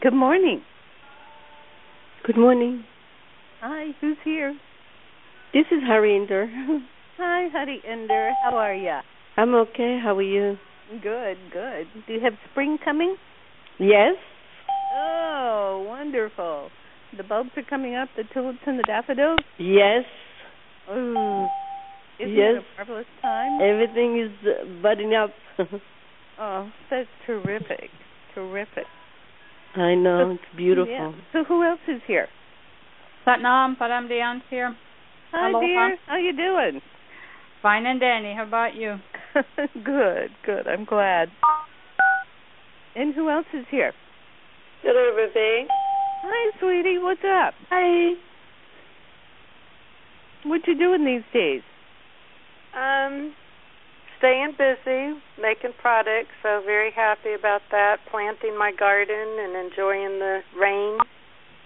Good morning. Good morning. Hi, who's here? This is Harinder. Hi, Hari Inder. How are ya? I'm okay. How are you? Good, good. Do you have spring coming? Yes. Oh, wonderful. The bulbs are coming up, the tulips and the daffodils? Yes. Ooh. Isn't Yes. it a marvelous time? Everything is budding up. Oh, that's terrific. Terrific. I know. It's beautiful. Yeah. So who else is here? Satnam, Param Dean's here. Hi, Aloha. dear. How you doing? Fine and dandy. How about you? Good, good. I'm glad. And who else is here? Hello, Vivi. Hi, sweetie. What's up? Hi. What you doing these days? Staying busy, making products, so very happy about that. Planting my garden and enjoying the rain.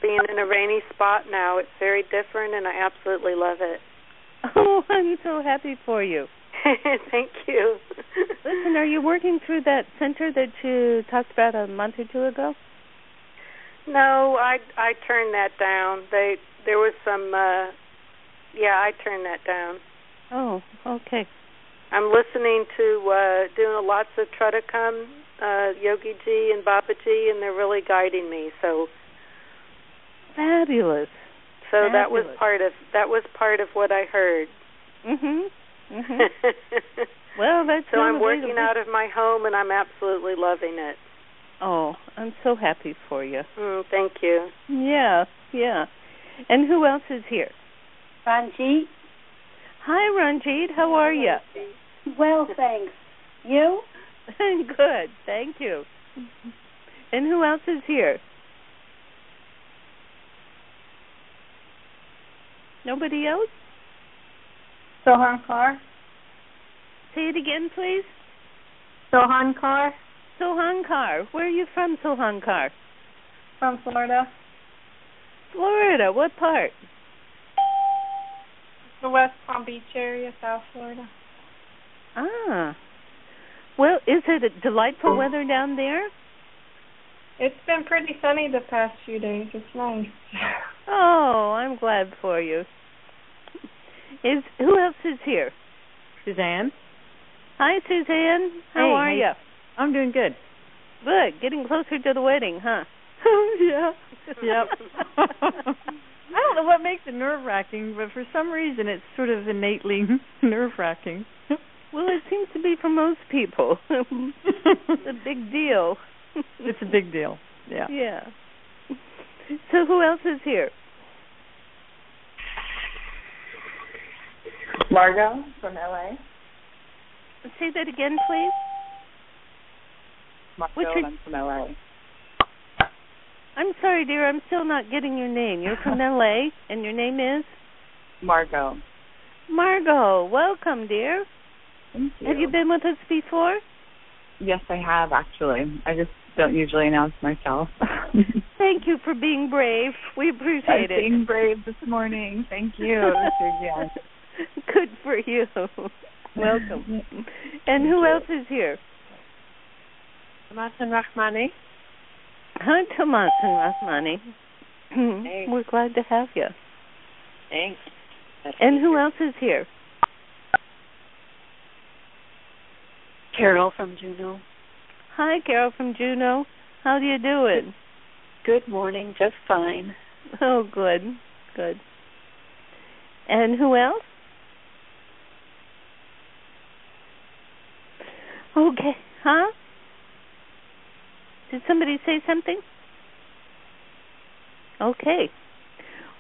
Being in a rainy spot now, it's very different, and I absolutely love it. Oh, I'm so happy for you. Thank you. Listen, are you working through that center that you talked about a month or two ago? No, I turned that down. There was some, I turned that down. Oh, okay. I'm listening to doing lots of Tradikam, Yogi Ji and Baba Ji, and they're really guiding me. So fabulous. So fabulous. that was part of what I heard. Mhm. Mhm. Well, that's so I'm working out of my home, and I'm absolutely loving it. Oh, I'm so happy for you. Thank you. Yeah, yeah. And who else is here? Ranjit. Hi, Ranjit. How are you? Well, thanks. You? Good, thank you. And who else is here? Nobody else? Sohan Kaur. Say it again, please. Sohan Kaur. Sohan Kaur. Where are you from, Sohan Kaur? From Florida. Florida. What part? The West Palm Beach area, South Florida. Ah. Well, is it delightful weather down there? It's been pretty sunny the past few days. It's nice. Oh, I'm glad for you. Who else is here? Suzanne. Hi, Suzanne. How are you? I'm doing good. Good. Getting closer to the wedding, huh? Yeah. Yep. I don't know what makes it nerve-wracking, but for some reason it's sort of innately nerve-wracking. Well, it seems to be for most people. It's a big deal. It's a big deal. Yeah. Yeah. So who else is here? Margot from LA. Say that again, please. Margot, I'm from LA. I'm sorry, dear. I'm still not getting your name. You're from LA, and your name is? Margot. Margot. Welcome, dear. Thank you. Have you been with us before? Yes, I have, actually. I just don't usually announce myself. Thank you for being brave. We appreciate it. Being brave this morning. Thank you, Siri Gian. Good for you. Welcome. And who else is here? Tomas and Rahmani. Hi, Tomas and Rahmani. Hey. We're glad to have you. Thanks. And who else is here? Carol from Juneau. Hi, Carol from Juneau. How do you doing? Good morning, just fine. Oh, good, good. And who else? Okay, huh? Did somebody say something? Okay.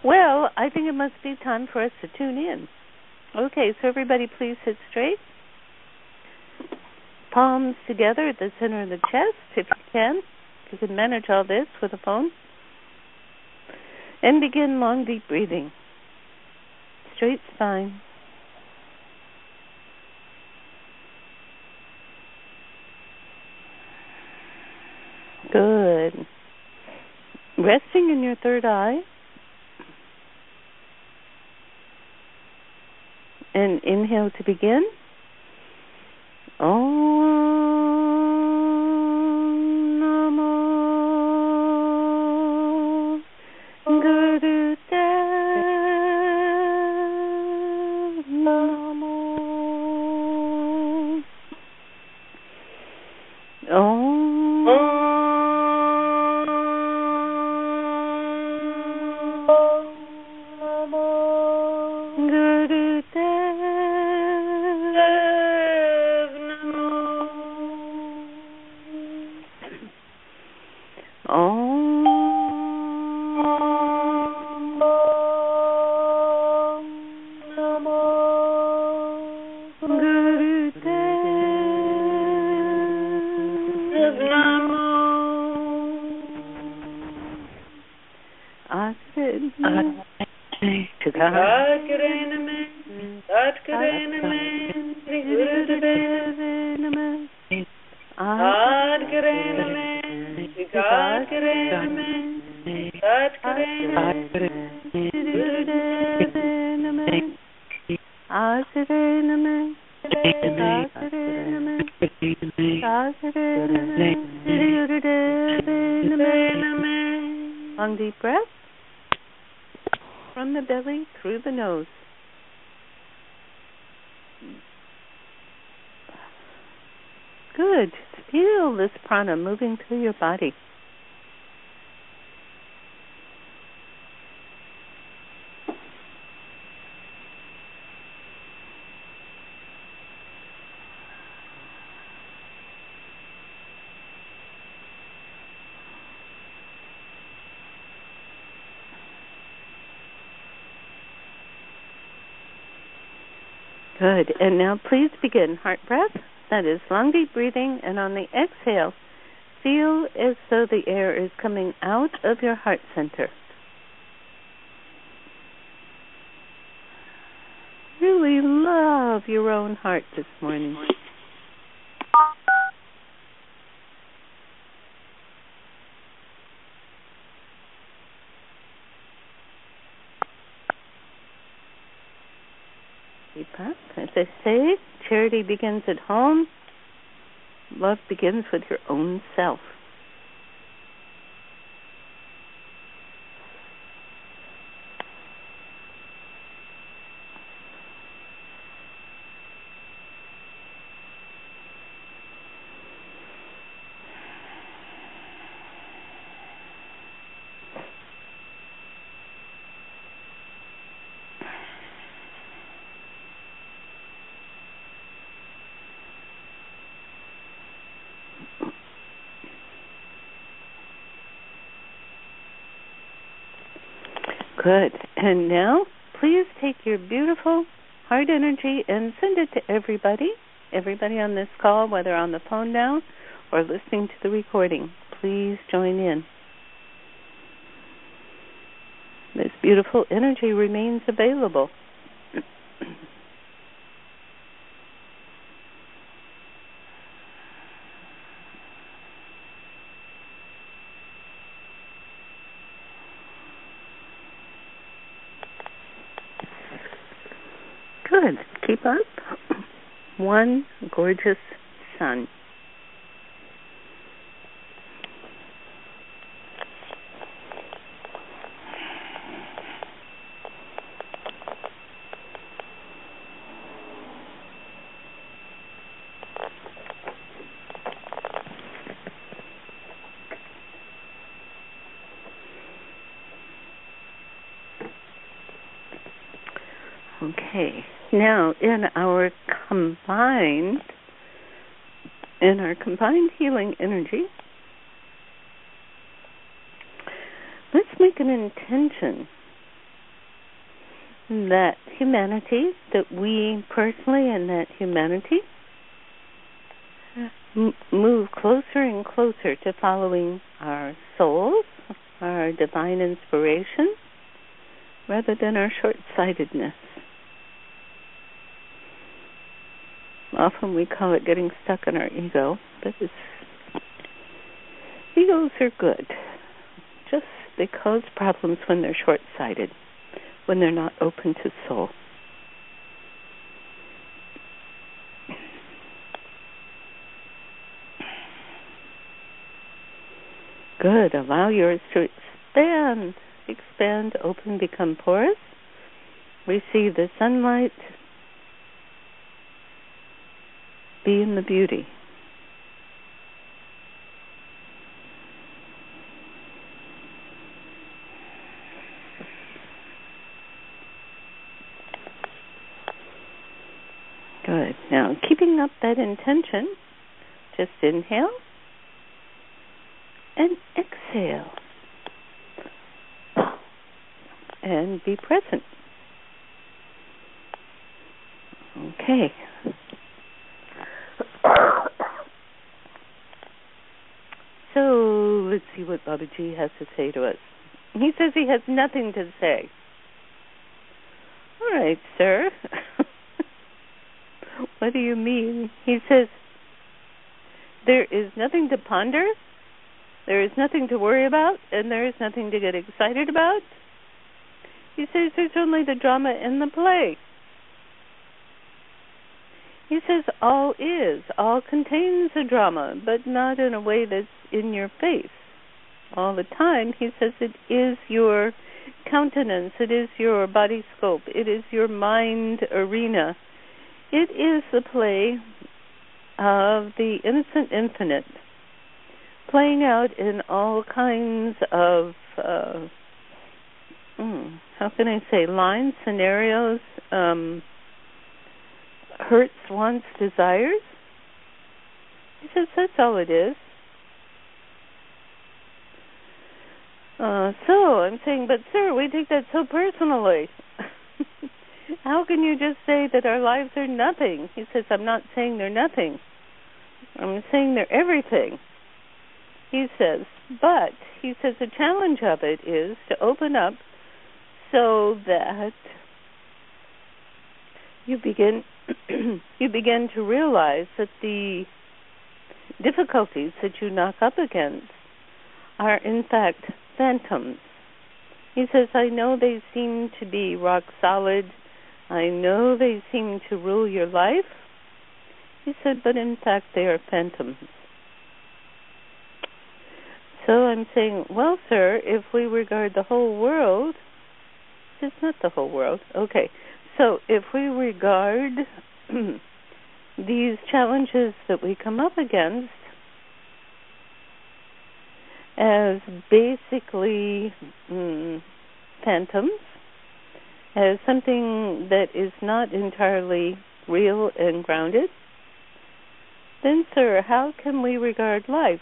Well, I think it must be time for us to tune in. Okay, so everybody please sit straight. Palms together at the center of the chest, if you can. If you can manage all this with a phone. And begin long, deep breathing. Straight spine. Good. Resting in your third eye. And inhale to begin. Om Namo Long deep breath from the belly through the nose. Good. Feel this prana moving through your body. Good. And now please begin heart breath. That is long, deep breathing. And on the exhale, feel as though the air is coming out of your heart center. Really love your own heart this morning. Deep breath. As I say, charity begins at home. Love begins with your own self. Good. And now, please take your beautiful heart energy and send it to everybody on this call, whether on the phone now or listening to the recording. Please join in. This beautiful energy remains available. Good. Keep up. One gorgeous sun. Okay. Now, in our combined healing energy, let's make an intention that humanity, that we personally and that humanity move closer and closer to following our souls, our divine inspiration, rather than our short-sightedness. Often we call it getting stuck in our ego, but egos are good. Just they cause problems when they're short-sighted, when they're not open to soul. Good. Allow yours to expand, open, become porous. Receive the sunlight. Be in the beauty. Now, keeping up that intention, just inhale and exhale. And be present. Okay. So let's see what Baba G has to say to us. He says he has nothing to say. All right, sir. What do you mean? He says, there is nothing to ponder, there is nothing to worry about, and there is nothing to get excited about. He says there's only the drama and the play. He says all contains a drama, but not in a way that's in your face all the time. He says it is your countenance, it is your body scope, it is your mind arena. It is the play of the innocent infinite, playing out in all kinds of, how can I say, lines, scenarios, hurts, wants, desires. He says that's all it is. So I'm saying, but sir, we take that so personally. How can you just say that our lives are nothing? He says, I'm not saying they're nothing. I'm saying they're everything. He says, but he says the challenge of it is to open up so that you begin to realize that the difficulties that you knock up against are in fact phantoms. He says, I know they seem to be rock solid. I know they seem to rule your life. He said, but in fact they are phantoms. So I'm saying, well, sir, if we regard the whole world, it's not the whole world. Okay. So if we regard these challenges that we come up against as basically phantoms, as something that is not entirely real and grounded, then, sir, how can we regard life?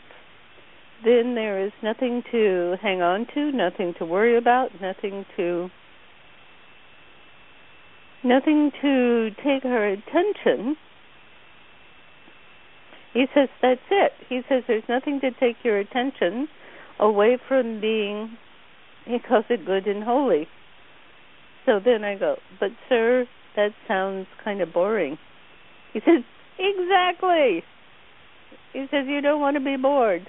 Then there is nothing to hang on to, nothing to worry about, nothing to take our attention. He says that's it. He says there's nothing to take your attention away from being, he calls it good and holy. So then I go, but sir, that sounds kind of boring. He says, exactly. He says you don't want to be bored.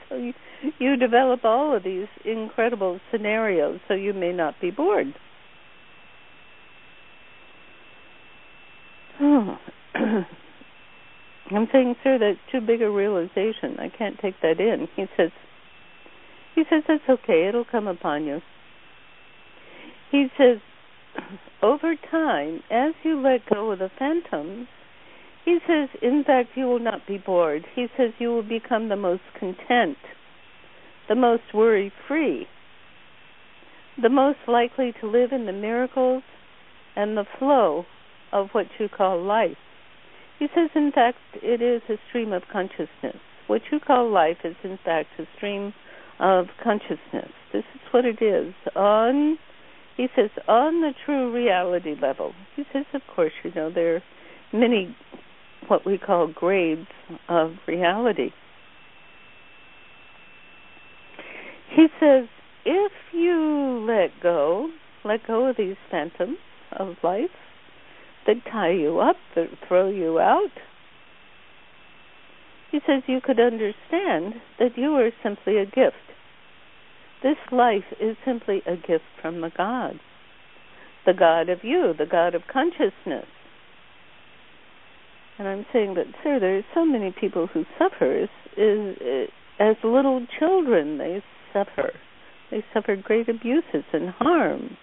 So you develop all of these incredible scenarios so you may not be bored. Oh. I'm saying, sir, that's too big a realization. I can't take that in. He says that's okay. It'll come upon you. He says, over time, as you let go of the phantoms, he says, in fact, you will not be bored. He says you will become the most content, the most worry-free, the most likely to live in the miracles and the flow of what you call life. He says, in fact, it is a stream of consciousness. What you call life is, in fact, a stream of consciousness. This is what it is. He says, on the true reality level. He says, of course, there are many what we call grades of reality. He says, if you let go of these phantoms of life that tie you up, that throw you out, he says you could understand that you are simply a gift. This life is simply a gift from the God of you, the God of consciousness. And I'm saying that, sir, there are so many people who suffer as little children. They suffer great abuses and harms.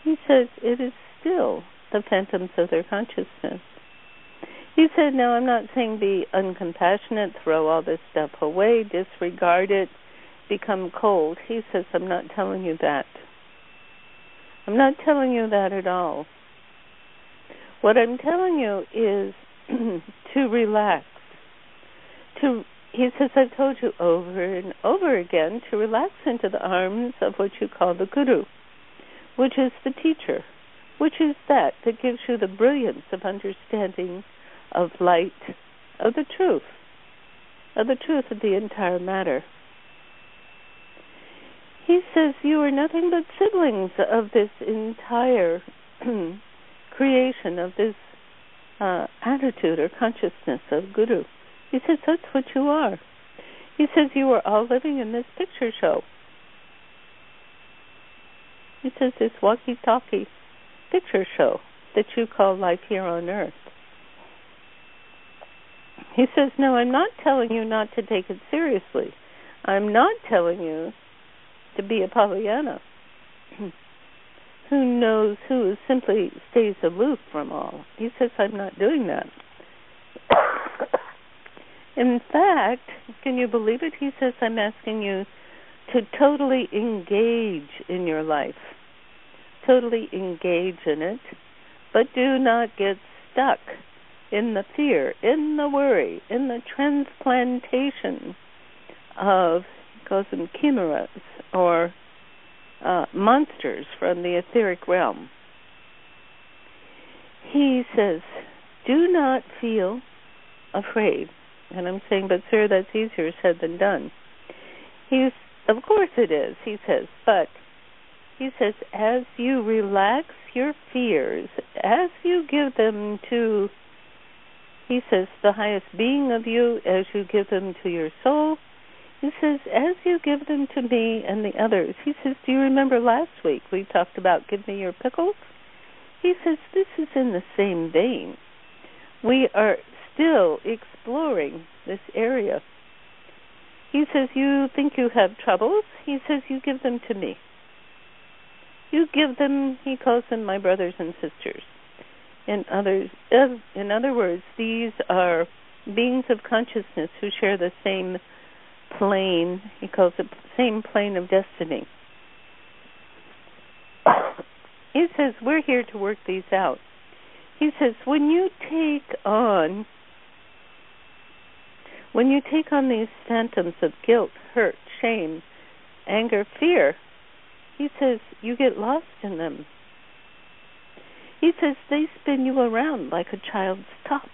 He says it is still the phantoms of their consciousness. He said, now I'm not saying be uncompassionate, throw all this stuff away, disregard it, become cold. He says, I'm not telling you that. I'm not telling you that at all. What I'm telling you is to relax. He says, I've told you over and over again to relax into the arms of what you call the Guru, which is the teacher, which is that gives you the brilliance of understanding of light, of the truth of the entire matter. He says you are nothing but siblings of this entire creation, of this attitude or consciousness of Guru. He says that's what you are. He says you are all living in this picture show. He says this walkie-talkie picture show that you call life here on Earth. He says, no, I'm not telling you not to take it seriously. I'm not telling you to be a Pollyanna who simply stays aloof from all. He says, I'm not doing that. In fact, can you believe it? He says, I'm asking you to totally engage in your life. Totally engage in it, but do not get stuck in the fear, in the worry, in the transplantation of, he calls them chimeras, or monsters from the etheric realm. He says, do not feel afraid. And I'm saying, but sir, that's easier said than done. Of course it is, he says, but he says, as you relax your fears, as you give them to, he says, the highest being of you, as you give them to your soul, he says, as you give them to me and the others, he says, do you remember last week we talked about give me your pickles? He says, this is in the same vein. We are still exploring this area. He says, you think you have troubles? He says, you give them to me. You give them, he calls them my brothers and sisters. In other words, these are beings of consciousness who share the same plane, he calls it same plane of destiny. He says, we're here to work these out. He says, when you take on these phantoms of guilt, hurt, shame, anger, fear, he says, you get lost in them. He says, they spin you around like a child's top.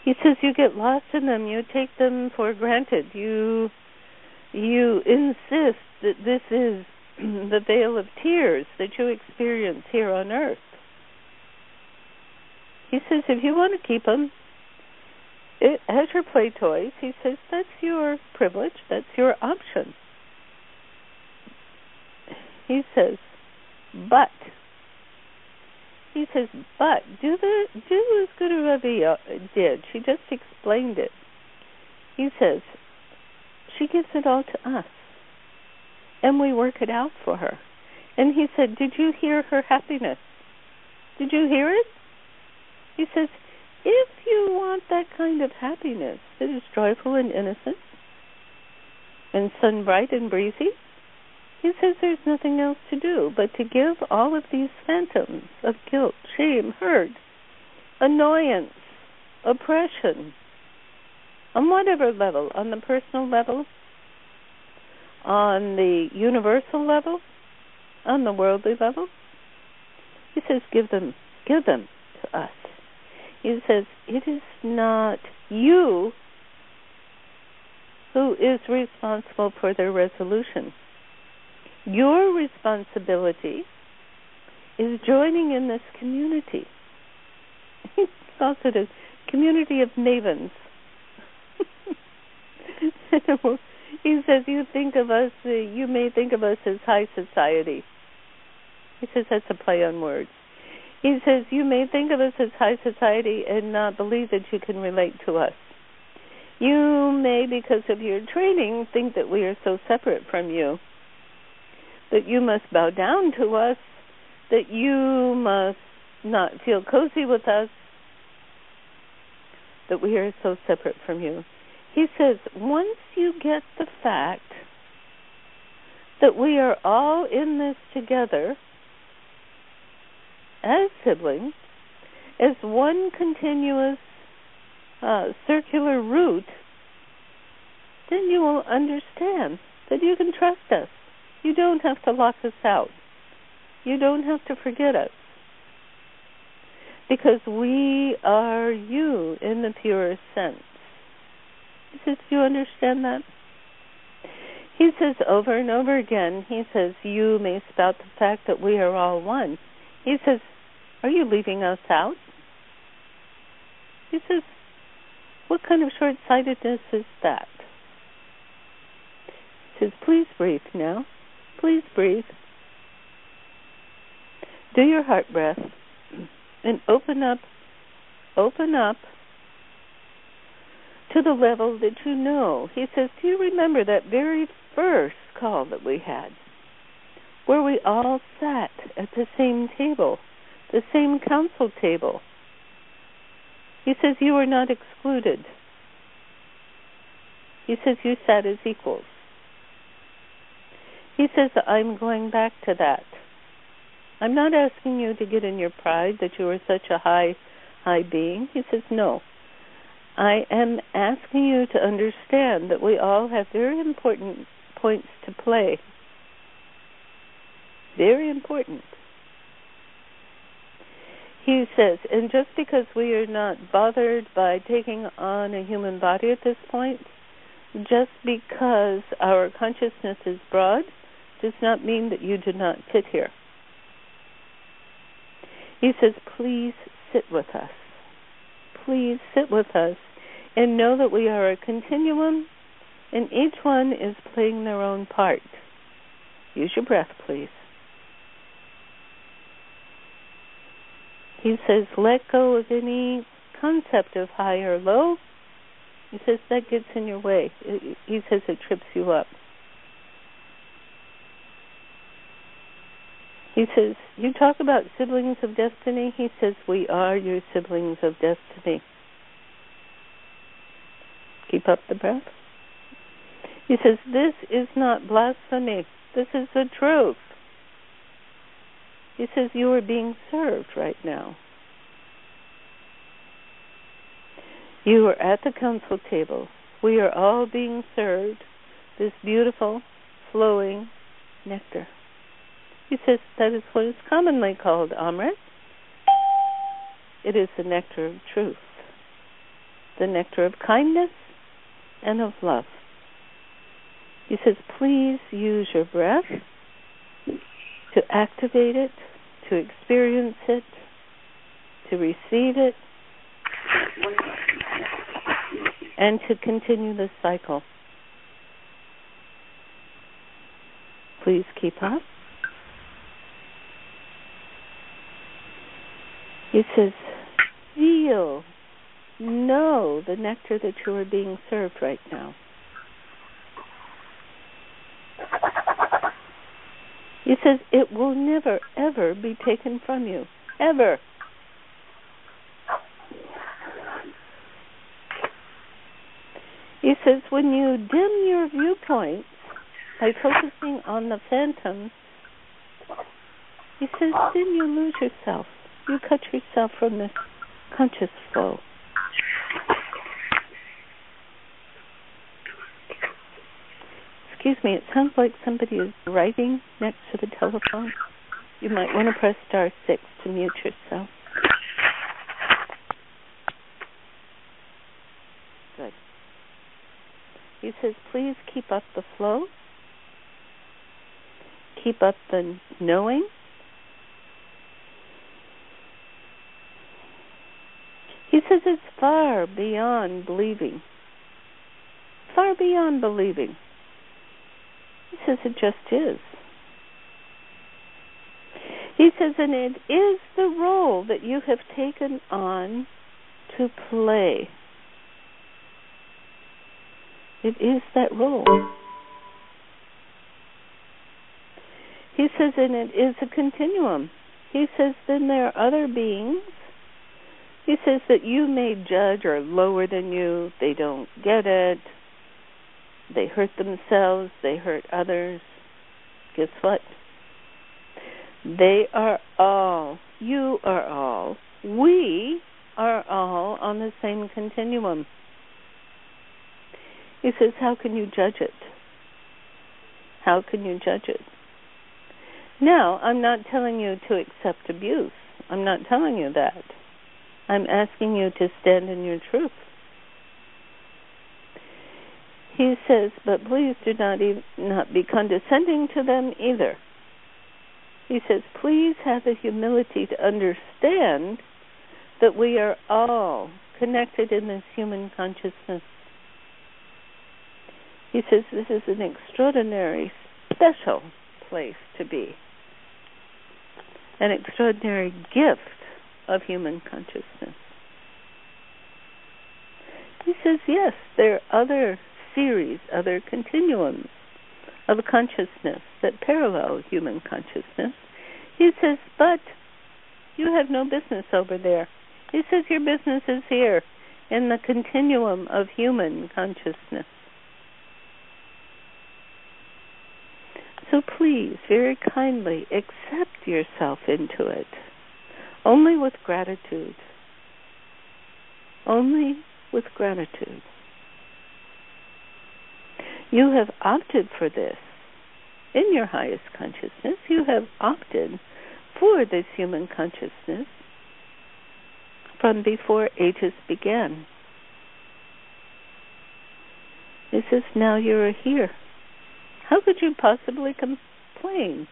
He says, you get lost in them, you take them for granted. You insist that this is the veil of tears that you experience here on Earth. He says, if you want to keep them as your play toys, he says, that's your privilege, that's your option. He says, but do as Guru Ravi did. She just explained it. He says, she gives it all to us, and we work it out for her. And he said, did you hear her happiness? Did you hear it? He says, if you want that kind of happiness that is joyful and innocent and sun-bright and breezy, he says there's nothing else to do but to give all of these phantoms of guilt, shame, hurt, annoyance, oppression, on whatever level, on the personal level, on the universal level, on the worldly level. He says, give them to us. He says, it is not you who is responsible for their resolution. Your responsibility is joining in this community. He calls it a community of mavens. He says, you may think of us as high society. He says that's a play on words. He says, you may think of us as high society and not believe that you can relate to us. You may, because of your training, think that we are so separate from you, that you must bow down to us, that you must not feel cozy with us, that we are so separate from you. He says, once you get the fact that we are all in this together, as siblings, as one continuous circular route, then you will understand that you can trust us. You don't have to lock us out. You don't have to forget us. Because we are you in the purest sense. He says, do you understand that? He says over and over again, he says, you may spout the fact that we are all one. He says, are you leaving us out? He says, what kind of short-sightedness is that? He says, please breathe now. Please breathe. Do your heart breath and open up to the level that you know. He says, do you remember that very first call that we had, where we all sat at the same table, the same council table? He says, you were not excluded. He says, you sat as equals. He says, I'm going back to that. I'm not asking you to get in your pride that you are such a high being. He says, no. I am asking you to understand that we all have very important points to play. Very important. He says, and just because we are not bothered by taking on a human body at this point, just because our consciousness is broad, does not mean that you do not fit here. He says, please sit with us. Please sit with us and know that we are a continuum and each one is playing their own part. Use your breath, please. He says, let go of any concept of high or low. He says, that gets in your way. He says, it trips you up. He says, you talk about siblings of destiny. He says, we are your siblings of destiny. Keep up the breath. He says, this is not blasphemy. This is the truth. He says, you are being served right now. You are at the council table. We are all being served this beautiful, flowing nectar. He says that is what is commonly called Amrit. It is the nectar of truth, the nectar of kindness and of love. He says, please use your breath to activate it, to experience it, to receive it, and to continue the cycle. Please keep up. He says, feel, know the nectar that you are being served right now. He says, it will never, ever be taken from you. Ever. He says, when you dim your viewpoints by focusing on the phantoms, he says, then you lose yourself. You cut yourself from this conscious flow. Excuse me, it sounds like somebody is writing next to the telephone. You might want to press *6 to mute yourself. Good. He says, please keep up the flow. Keep up the knowing. He says it's far beyond believing. Far beyond believing. He says it just is. He says, and it is the role that you have taken on to play. It is that role. He says, and it is a continuum. He says, then there are other beings. He says that you may judge are lower than you. They don't get it. They hurt themselves. They hurt others. Guess what? They are all you are all, we are all on the same continuum. He says, how can you judge it? How can you judge it? Now, I'm not telling you to accept abuse. I'm not telling you that. I'm asking you to stand in your truth. He says, but please do not be condescending to them either. He says, please have the humility to understand that we are all connected in this human consciousness. He says this is an extraordinary, special place to be. An extraordinary gift of human consciousness. He says, yes, there are other series, other continuums of consciousness that parallel human consciousness. He says, but you have no business over there. He says your business is here in the continuum of human consciousness. So please, very kindly, accept yourself into it. Only with gratitude. Only with gratitude. You have opted for this. In your highest consciousness, you have opted for this human consciousness from before ages began. This is now you're here. How could you possibly complain?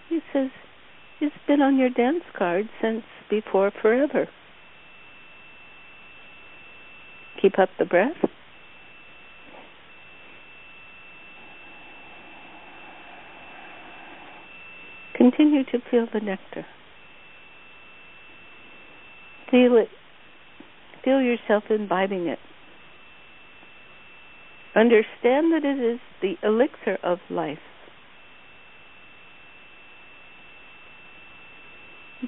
He says, it's been on your dance card since before forever. Keep up the breath. Continue to feel the nectar. Feel it. Feel yourself imbibing it. Understand that it is the elixir of life.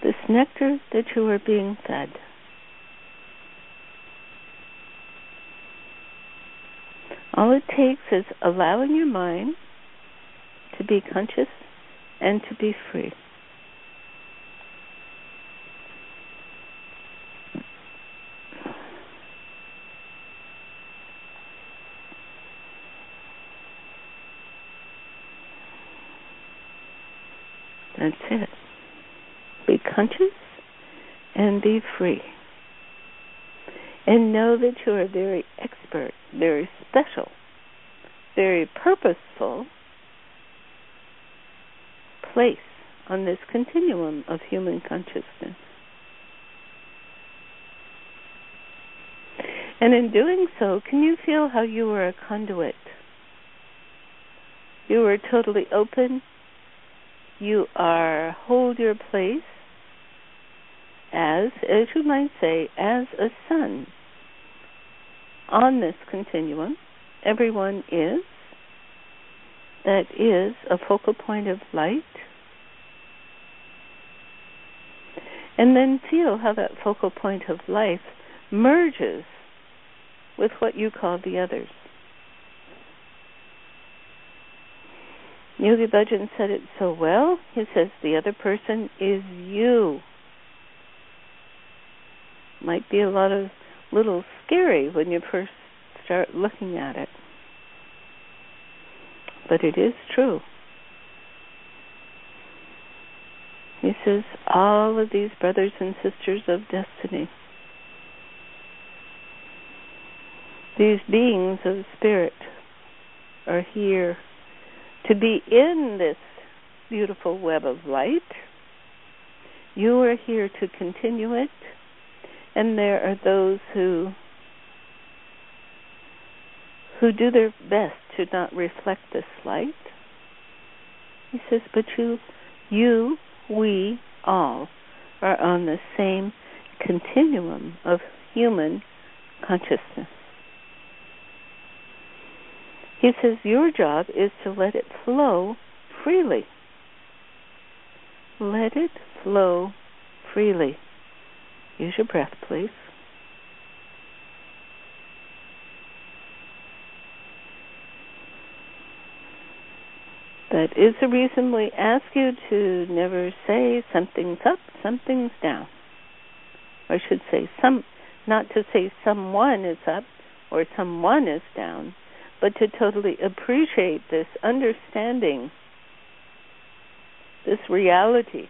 This nectar that you are being fed. All it takes is allowing your mind to be conscious and to be free. That's it. Be conscious and be free. And know that you are very expert, very special, very purposeful place on this continuum of human consciousness. And in doing so, can you feel how you are a conduit? You are totally open. You are, hold your place as you might say, as a sun on this continuum. Everyone is. That is a focal point of light. And then feel how that focal point of life merges with what you call the others. Yogi Bhajan said it so well. He says the other person is you. Might be a little scary when you first start looking at it. But it is true. He says all of these brothers and sisters of destiny, these beings of spirit, are here to be in this beautiful web of light. You are here to continue it, and there are those who do their best to not reflect this light. He says, but you, we all are on the same continuum of human consciousness. He says your job is to let it flow freely. Let it flow freely. Use your breath, please. That is the reason we ask you to never say something's up, something's down. Or I should say, not to say someone is up or someone is down, but to totally appreciate this understanding, this reality,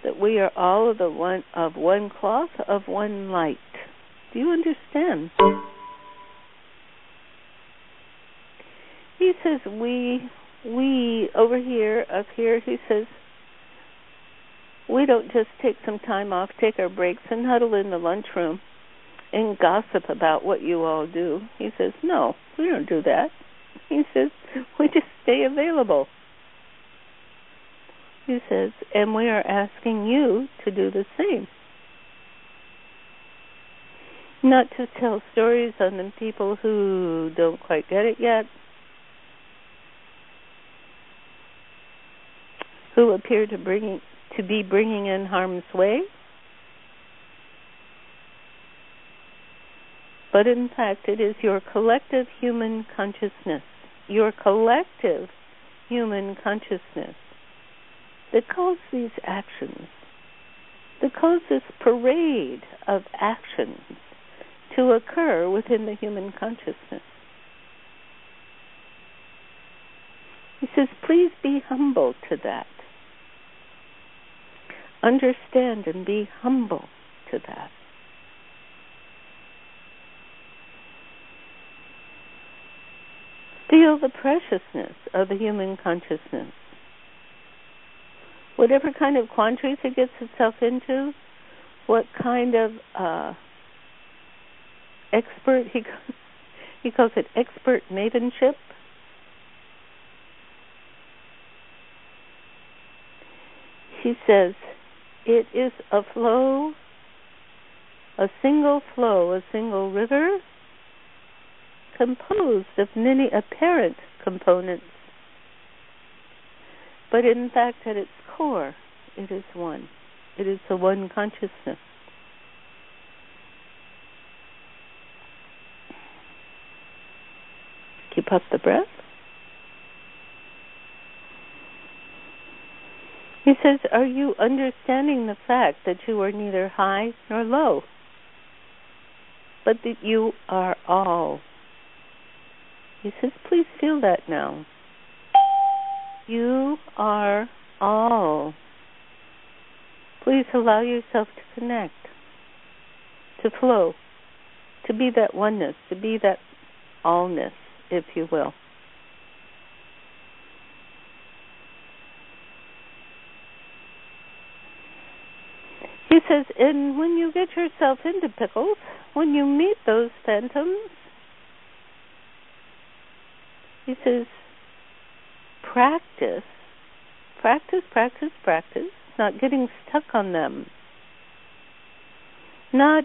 that we are all of one cloth, of one light. Do you understand? He says, we over here, up here, he says, we don't just take some time off, take our breaks, and huddle in the lunchroom and gossip about what you all do. He says, no, we don't do that. He says, we just stay available. He says, and we are asking you to do the same. Not to tell stories on the people who don't quite get it yet, who appear to be bringing in harm's way, but in fact it is your collective human consciousness, that calls these actions, that calls this parade of actions to occur within the human consciousness. He says, please be humble to that. Understand and be humble to that. Feel the preciousness of the human consciousness. Whatever kind of quandaries it gets itself into, what kind of expert, he calls it expert mavenship. He says, it is a flow, a single river, composed of many apparent components. But in fact, at its core, it is one. It is the one consciousness. Keep up the breath. He says, are you understanding the fact that you are neither high nor low, but that you are all? He says, please feel that now. You are all. Please allow yourself to connect, to flow, to be that oneness, to be that allness, if you will. He says, and when you get yourself into pickles, when you meet those phantoms, he says, practice, not getting stuck on them, not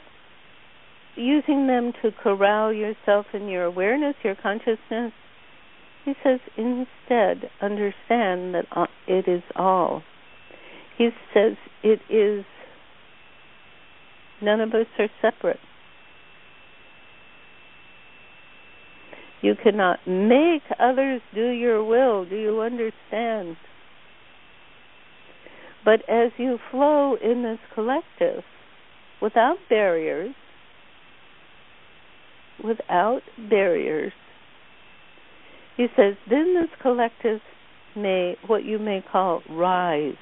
using them to corral yourself in your awareness, your consciousness. He says, instead, understand that it is all. He says, it is, none of us are separate. You cannot make others do your will. Do you understand? But as you flow in this collective, without barriers, he says, then this collective may, what you may call, rise.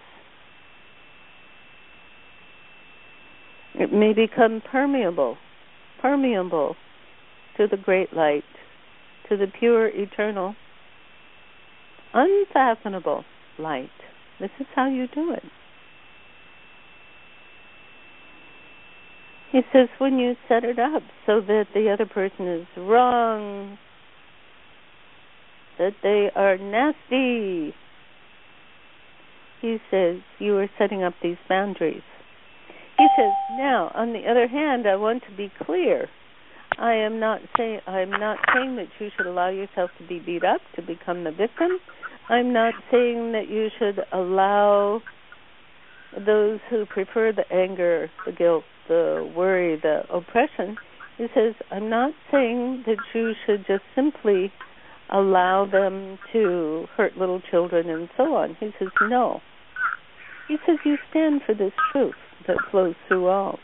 It may become permeable to the great light, to the pure, eternal, unfathomable light. This is how you do it. He says, when you set it up so that the other person is wrong, that they are nasty, he says, you are setting up these boundaries. He says, now, on the other hand, I want to be clear. I am not saying that you should allow yourself to be beat up, to become the victim. I'm not saying that you should allow those who prefer the anger, the guilt, the worry, the oppression. He says, I'm not saying that you should just simply allow them to hurt little children and so on. He says, no. He says, you stand for this truth that flows through all.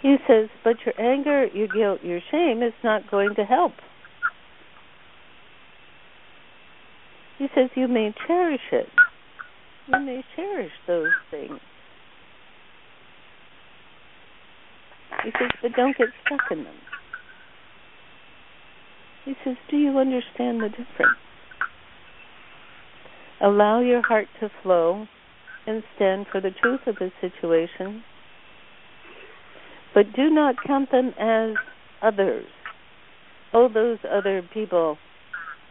He says, but your anger, your guilt, your shame is not going to help. He says, you may cherish it. You may cherish those things. He says, but don't get stuck in them. He says, do you understand the difference? Allow your heart to flow and stand for the truth of the situation, but do not count them as others. Oh, those other people.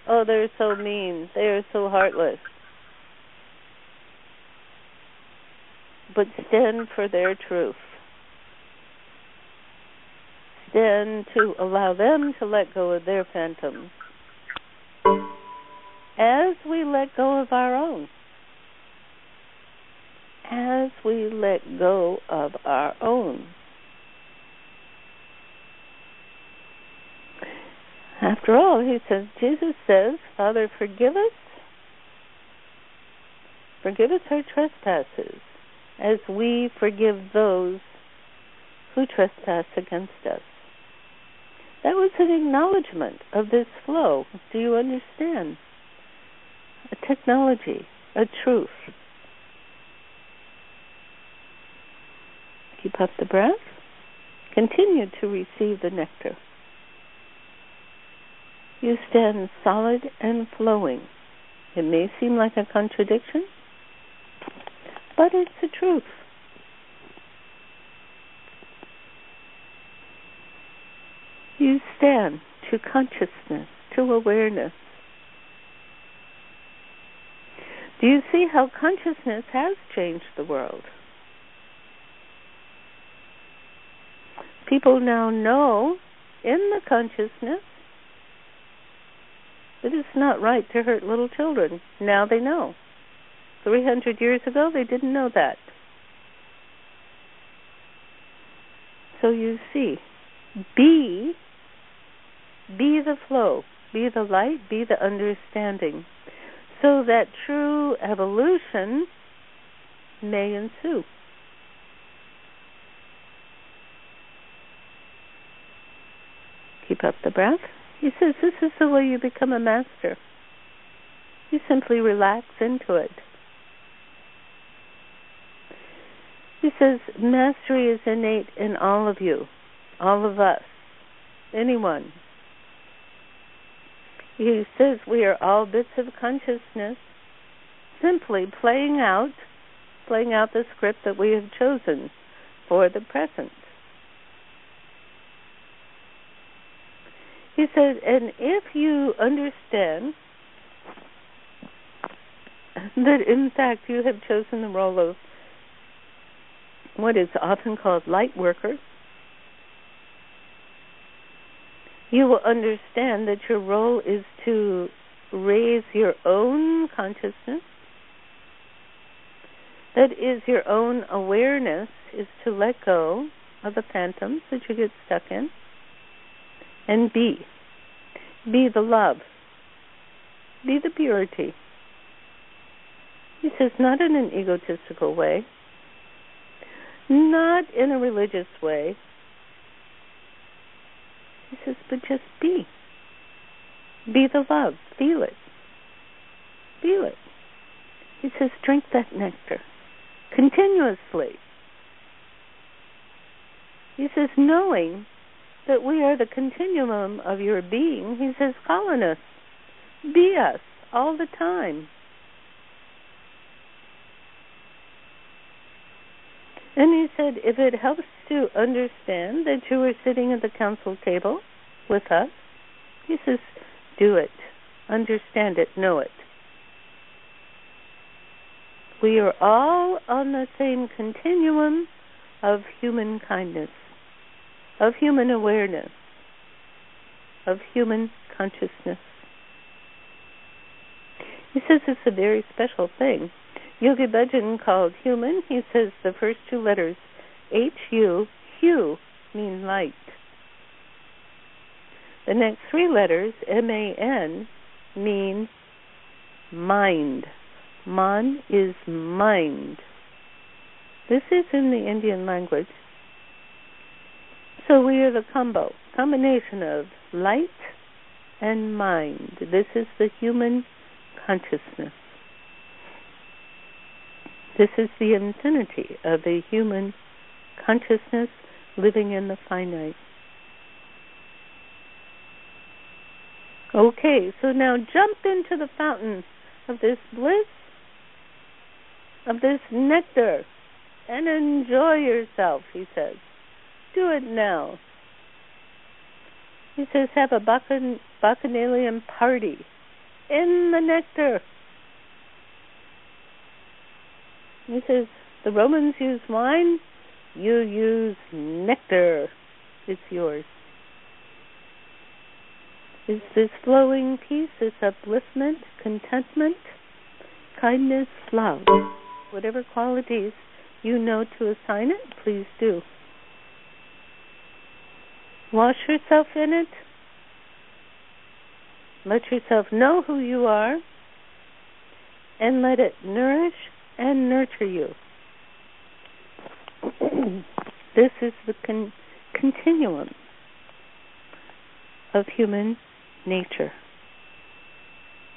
Oh, they're so mean. They are so heartless. But stand for their truth. Stand to allow them to let go of their phantoms as we let go of our own. As we let go of our own. After all, he says, Jesus says, Father, forgive us our trespasses, as we forgive those who trespass against us. That was an acknowledgement of this flow. Do you understand? A technology, a truth. Keep up the breath. Continue to receive the nectar. You stand solid and flowing. It may seem like a contradiction, but it's the truth. You stand to consciousness, to awareness. Do you see how consciousness has changed the world? People now know in the consciousness that it's not right to hurt little children. Now they know. 300 years ago, they didn't know that. So you see, be the flow, be the light, be the understanding, so that true evolution may ensue. Keep up the breath. He says this is the way you become a master. You simply relax into it. He says mastery is innate in all of you, all of us, anyone. He says we are all bits of consciousness simply playing out the script that we have chosen for the present. He said, and if you understand that in fact you have chosen the role of what is often called light worker, you will understand that your role is to raise your own consciousness. That is, your own awareness is to let go of the phantoms that you get stuck in and be the love, be the purity. He says, not in an egotistical way, not in a religious way. He says, but just be. Be the love. Feel it. Feel it. He says, drink that nectar continuously. He says, knowing that we are the continuum of your being, he says, call on us. Be us all the time. And he said, if it helps to understand that you are sitting at the council table with us, he says, do it. Understand it. Know it. We are all on the same continuum of human kindness, of human awareness, of human consciousness. He says it's a very special thing. Yogi Bhajan called human, he says the first two letters, H-U, Hu, mean light. The next three letters, M-A-N, mean mind. Man is mind. This is in the Indian language. So we are the combination of light and mind. This is the human consciousness. This is the infinity of the human consciousness living in the finite. Okay, so now jump into the fountain of this bliss, of this nectar, and enjoy yourself, he says. Do it now. He says, have a bacchanalian party in the nectar. He says, the Romans used wine, you use nectar. It's yours. Is this flowing peace, this upliftment, contentment, kindness, love? Whatever qualities you know to assign it, please do. Wash yourself in it. Let yourself know who you are, and let it nourish and nurture you. This is the continuum of human nature,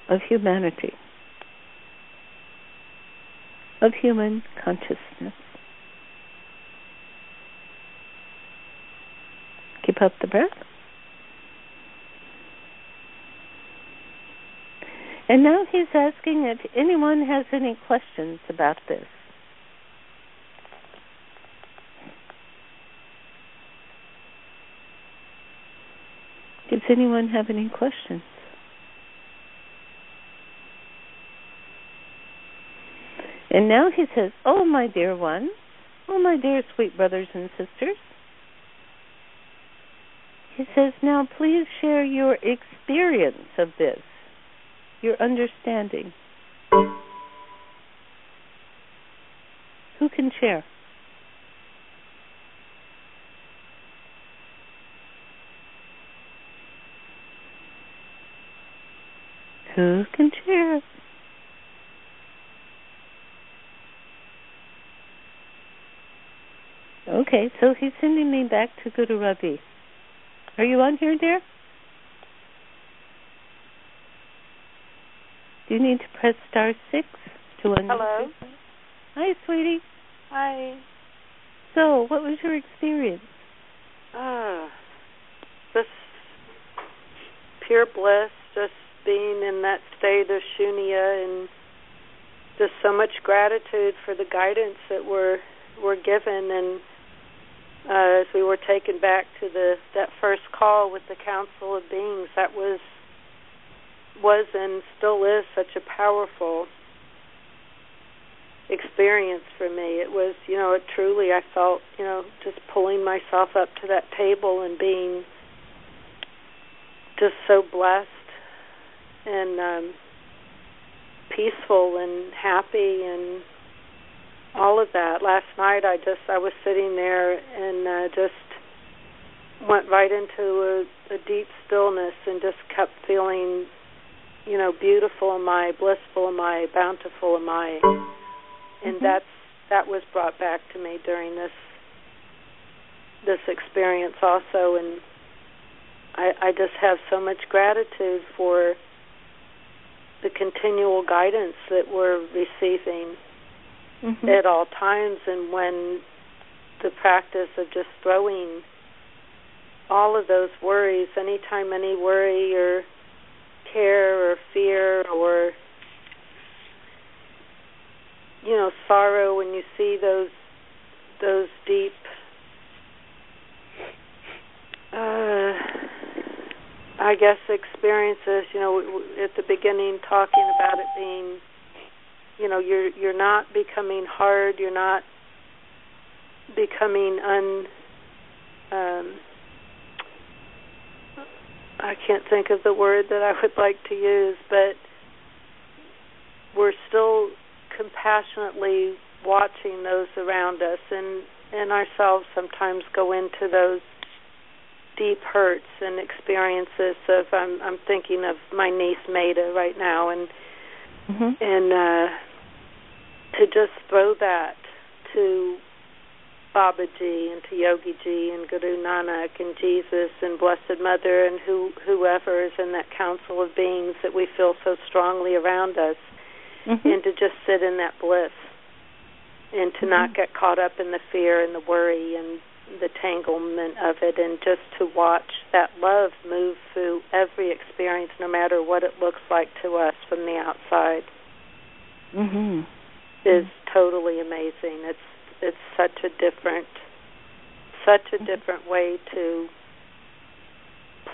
of humanity, of human consciousness. Keep up the breath. And now he's asking if anyone has any questions about this. Does anyone have any questions? And now he says, oh, my dear one, oh, my dear sweet brothers and sisters. He says, now please share your experience of this, your understanding. Who can share? Who can share? Okay, so he's sending me back to Guru Ravi. Are you on here, dear? Do you need to press *6 to unmute? Hello. Hi, sweetie. Hi. So, what was your experience? Just pure bliss, just being in that state of shunya, and just so much gratitude for the guidance that we're given. And as we were taken back to that first call with the Council of Beings, that was and still is such a powerful experience for me. It was, it truly, I felt, just pulling myself up to that table and being just so blessed and peaceful and happy and all of that. Last night I was sitting there and just went right into a deep stillness and just kept feeling, beautiful am I, blissful am I, bountiful am I. And that was brought back to me during this experience also. And I just have so much gratitude for the continual guidance that we're receiving at all times, and when the practice of just throwing all of those worries, anytime any worry or care or fear or sorrow, when you see those deep I guess experiences, at the beginning talking about it being, you're not becoming hard, you're not becoming I can't think of the word that I would like to use, but we're still compassionately watching those around us, and ourselves sometimes go into those deep hurts and experiences of I'm thinking of my niece Maida right now, and to just throw that to Babaji and to Yogi Ji and Guru Nanak and Jesus and Blessed Mother and whoever is in that council of beings that we feel so strongly around us, and to just sit in that bliss and to not get caught up in the fear and the worry and the tanglement of it, and just to watch that love move through every experience, no matter what it looks like to us from the outside, is totally amazing. It's such a different way to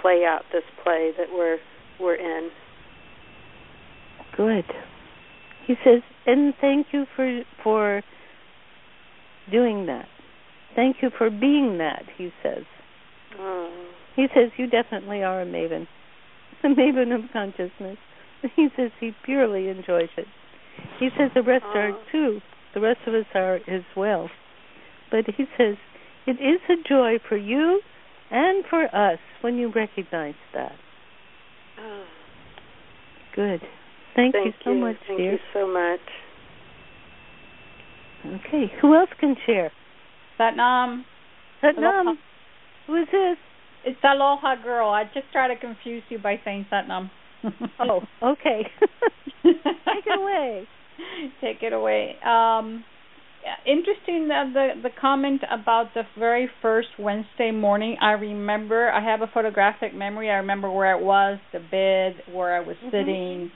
play out this play that we're in. Good. He says, and thank you for doing that. Thank you for being that, he says. He says, you definitely are a maven of consciousness. He says he purely enjoys it. He says the rest are too. The rest of us are as well. But he says, it is a joy for you and for us when you recognize that. Good. Thank you so much, dear. Thank you so much. Okay, who else can share? Satnam. Satnam. Who is this? It's Aloha Girl. I just try to confuse you by saying Satnam. Oh, okay. Take it away. Take it away. Interesting the comment about the very first Wednesday morning. I remember, I have a photographic memory. I remember where it was, the bed, where I was sitting,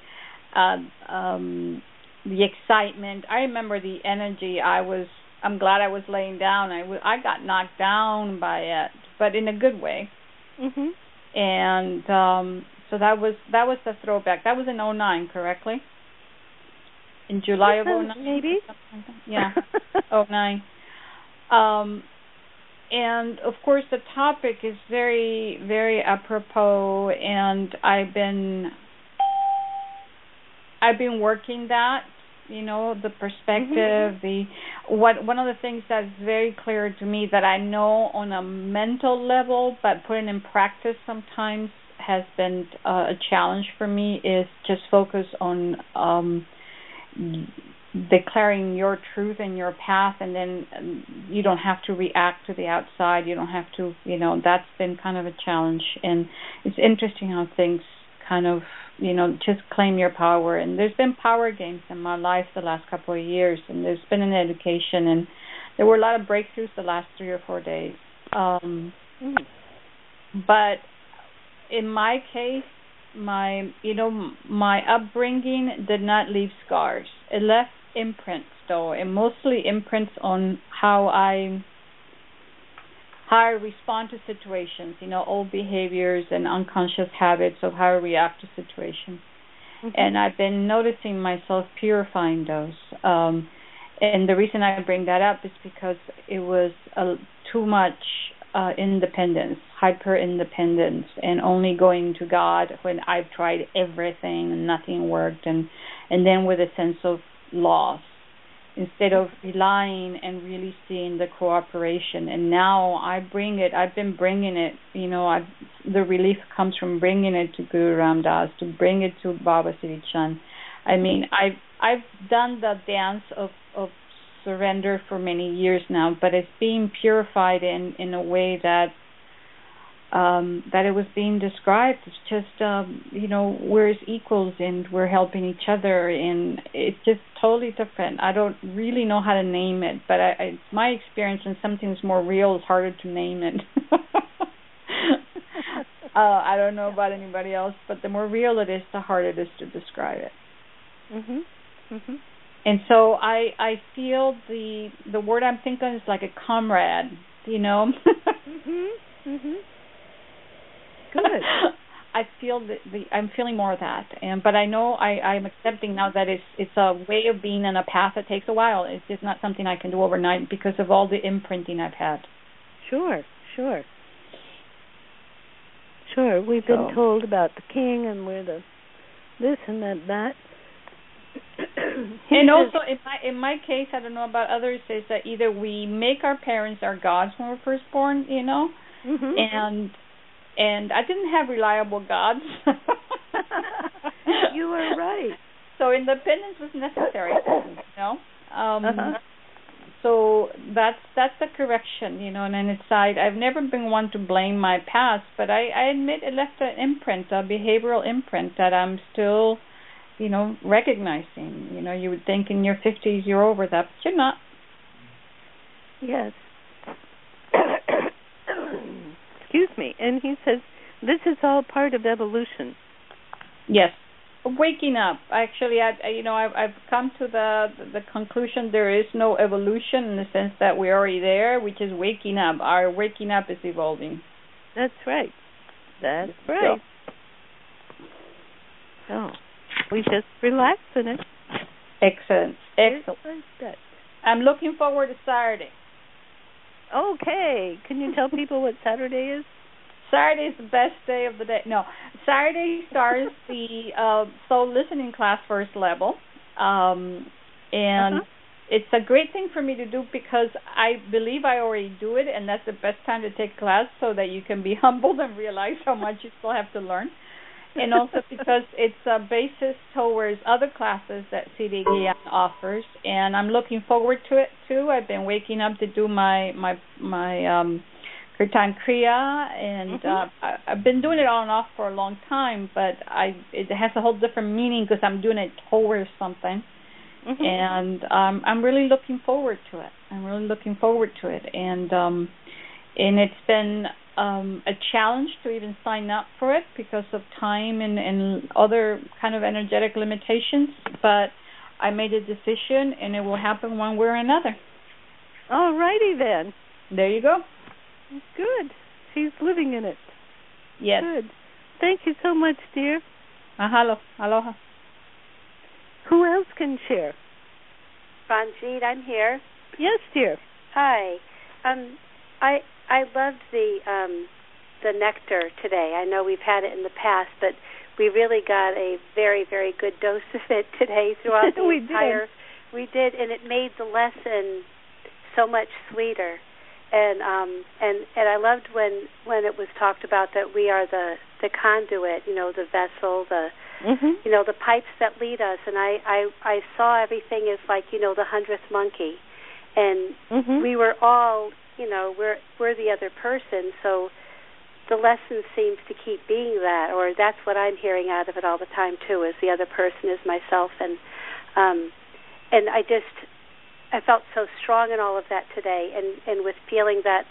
the excitement. I remember the energy. I'm glad I was laying down. I got knocked down by it, but in a good way. And so that was the throwback. That was in 2009, correctly? In July of 2009? Maybe. Yeah, 2009. And, of course, the topic is very, very apropos, and I've been working that, the perspective, one of the things that's very clear to me that I know on a mental level, but putting in practice sometimes has been a challenge for me, is just focus on declaring your truth and your path, and then you don't have to react to the outside. You don't have to, that's been kind of a challenge. And it's interesting how things kind of, just claim your power. And there's been power games in my life the last couple of years, and there's been an education, and there were a lot of breakthroughs the last 3 or 4 days. But in my case, my upbringing did not leave scars. It left imprints, though, and mostly imprints on how I respond to situations, old behaviors and unconscious habits of how I react to situations. And I've been noticing myself purifying those. And the reason I bring that up is because it was too much independence, hyper-independence, and only going to God when I've tried everything and nothing worked, and then with a sense of loss, instead of relying and really seeing the cooperation. And now I've been bringing it, the relief comes from bringing it to Guru Ram Das, to bring it to Baba Siri Chand. I mean, I've done the dance of surrender for many years now, but it's being purified in a way that it was being described. It's just, we're as equals and we're helping each other, and it's just totally different. I don't really know how to name it, but it's my experience, and something that's more real is harder to name it. I don't know about anybody else, but the more real it is, the harder it is to describe it. And so I feel the word I'm thinking is like a comrade, Good. I feel I'm feeling more of that, but I know I'm accepting now that it's a way of being in a path that takes a while. It's just not something I can do overnight because of all the imprinting I've had. Sure. We've been told about the king, and we're the this and that. And also, in my case, I don't know about others, is that either we make our parents our gods when we're first born, and and I didn't have reliable gods. You are right. So independence was necessary, So that's the correction, and then it's I've never been one to blame my past, but I admit it left an imprint, a behavioral imprint that I'm still, recognizing. You would think in your 50s you're over that, but you're not. Yes. Excuse me. And he says this is all part of evolution. Yes. Waking up. Actually, I've come to the conclusion there is no evolution in the sense that we're already there. We're just waking up. Our waking up is evolving. That's right. That's right. Oh, we just relax in it. Excellent. I'm looking forward to Saturday. Okay. Can you tell people what Saturday is? Saturday is the best day of the day. No, Saturday starts the soul listening class first level, and it's a great thing for me to do because I believe I already do it, and that's the best time to take class so that you can be humbled and realize how much you still have to learn, and also because it's a basis towards other classes that Siri Gian offers, and I'm looking forward to it too. I've been waking up to do my Kirtan Kriya, and I've been doing it on and off for a long time, but it has a whole different meaning because I'm doing it towards something, and I'm really looking forward to it. And it's been a challenge to even sign up for it because of time and other kind of energetic limitations, but I made a decision, and it will happen one way or another. All righty then. There you go. Good. She's living in it. Yes. Good. Thank you so much, dear. Aloha. Who else can share? Ranjit, I'm here. Yes, dear. Hi. I loved the nectar today. I know we've had it in the past, but we really got a very, very good dose of it today throughout the entire. We did, and it made the lesson so much sweeter. And I loved when it was talked about that we are the conduit, the vessel, the the pipes that lead us. And I saw everything as like the 100th monkey, and we were all we're the other person. So the lesson seems to keep being that, or that's what I'm hearing out of it all the time too. Is the other person is myself, and I felt so strong in all of that today, and with feeling that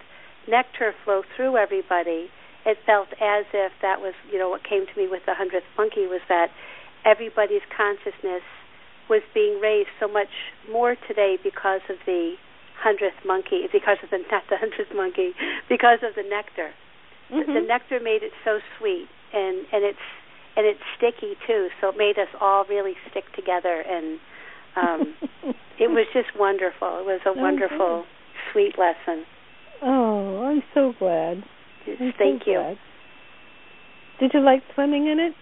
nectar flow through everybody, it felt as if that was, what came to me with the 100th monkey was that everybody's consciousness was being raised so much more today because of the 100th monkey, because of not the 100th monkey, because of the nectar. The nectar made it so sweet, and it's sticky too, so it made us all really stick together, and it was just wonderful. It was a wonderful, sweet lesson. Oh, I'm so glad. Thank you. Did you like swimming in it?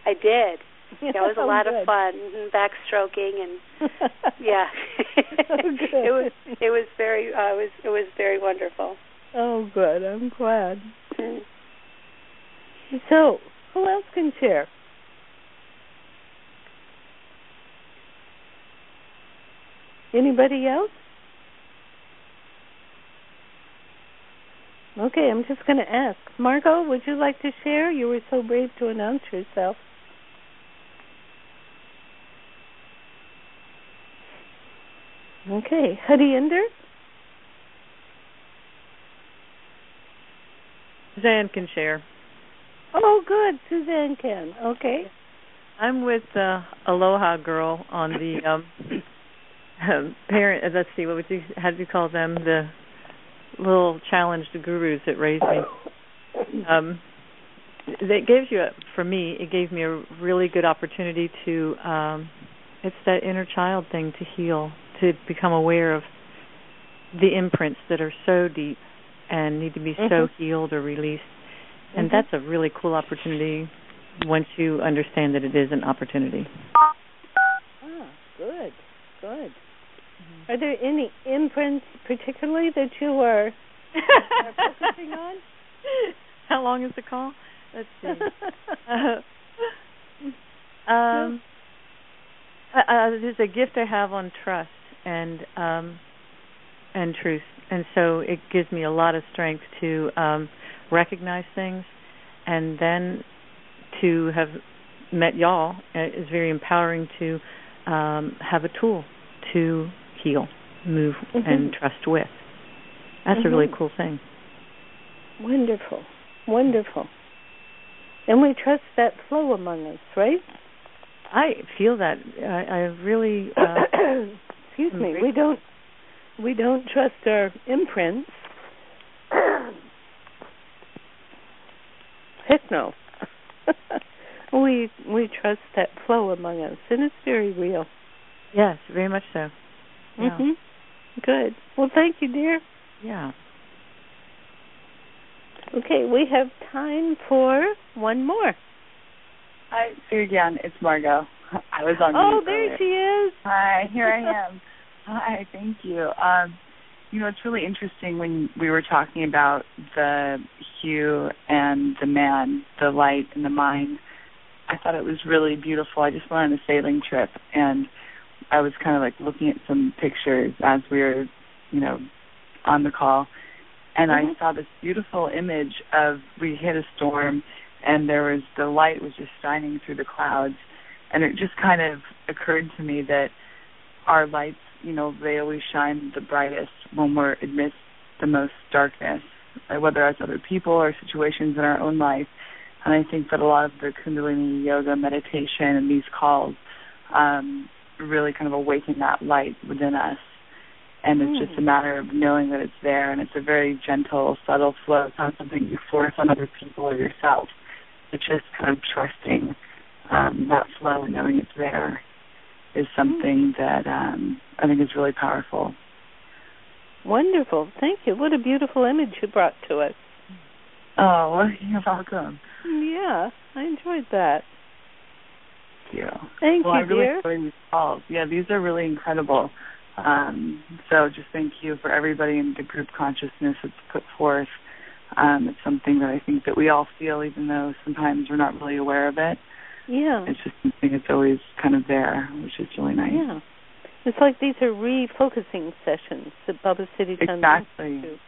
I did. Yeah, it was a lot of fun, backstroking, and yeah, it was very wonderful. Oh, good. I'm glad. So, who else can share? Anybody else? Okay, I'm just going to ask. Margot, would you like to share? You were so brave to announce yourself. Okay, Hadinder? Suzanne can share. Oh, good. Suzanne can. Okay. I'm with Aloha Girl on the parent. Let's see, how do you call them? The little challenged gurus that raised me. It gives you, for me, it gave me a really good opportunity to. It's that inner child thing to heal, to become aware of the imprints that are so deep and need to be so healed or released. And that's a really cool opportunity once you understand that it is an opportunity. Ah, good, good. Are there any imprints particularly that you are focusing on? How long is the call? Let's see. There's a gift I have on trust and truth, and so it gives me a lot of strength to recognize things, and then to have met y'all is very empowering to have a tool to heal, move, and trust with. That's a really cool thing. Wonderful, wonderful. And we trust that flow among us, right? I feel that. I really. Excuse me. We don't trust our imprints. Heck no. We trust that flow among us, and it's very real. Yes, very much so. Yeah. Good. Well, thank you, dear. Yeah. Okay, we have time for one more. Hi, Siri Gian. It's Margot. I was on Oh, mute there earlier. she is. Hi, here I am. Hi, thank you. It's really interesting when we were talking about the hue and the man, the light and the mind. I thought it was really beautiful. I just went on a sailing trip, and I was kind of like looking at some pictures as we were, on the call. And I saw this beautiful image of we hit a storm, and the light was just shining through the clouds. And it just kind of occurred to me that our lights, they always shine the brightest when we're amidst the most darkness, whether as other people or situations in our own life. And I think that a lot of the Kundalini yoga meditation and these calls really kind of awaken that light within us. And it's just a matter of knowing that it's there, and it's a very gentle, subtle flow. It's not something you force on other people or yourself. It's just kind of trusting that flow and knowing it's there is something that I think is really powerful. Wonderful. Thank you. What a beautiful image you brought to us. Oh, well, you're welcome. Yeah, I enjoyed that. Thank you. Thank you, I really dear. enjoyed these calls. Yeah, these are really incredible. So just thank you for everybody in the group consciousness that's put forth. It's something that I think that we all feel, even though sometimes we're not really aware of it. Yeah. It's just something that's always kind of there, which is really nice. Yeah. It's like these are refocusing sessions that Baba Siri Chand Exactly.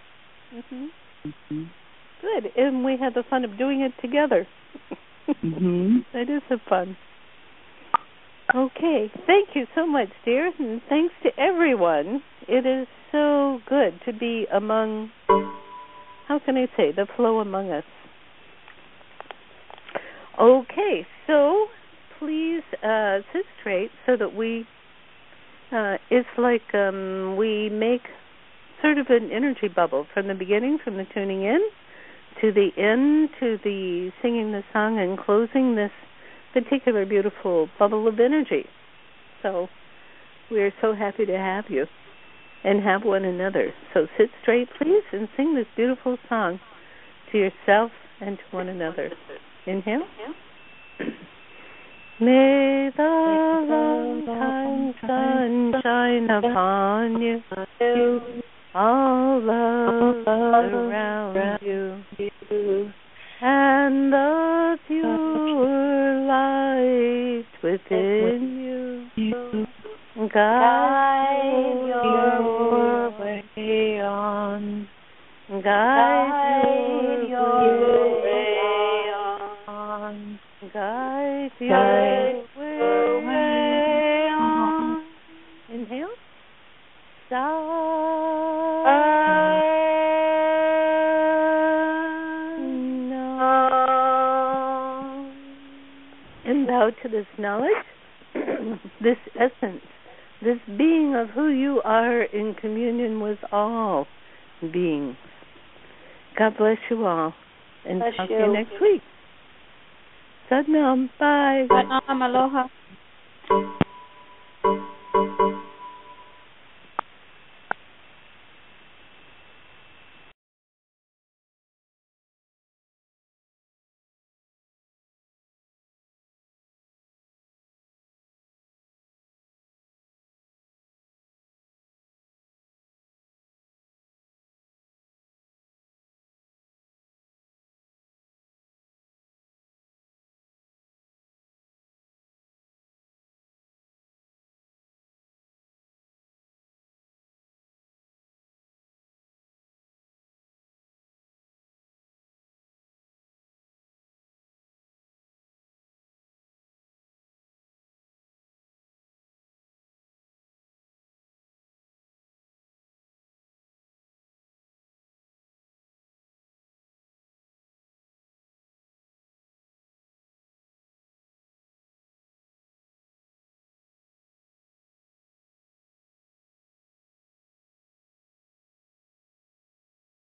Good. And we have the fun of doing it together. That is the fun. Okay. Thank you so much, dear. And thanks to everyone. It is so good to be among, how can I say, the flow among us. Okay. So please sit straight so that we, it's like we make sort of an energy bubble from the beginning, from the tuning in to the end, to the singing the song and closing this particular beautiful bubble of energy. So we're so happy to have you and have one another. So sit straight, please, and sing this beautiful song to yourself and to one another. Inhale. May the long time sun shine upon you, all love around you, and the pure light within you guide your way on, guide your way on, guide your way on. Inhale. And bow to this knowledge, this essence, this being of who you are in communion with all beings. God bless you all. And talk to you next week. Sadnam. Bye. Sadnam. Aloha.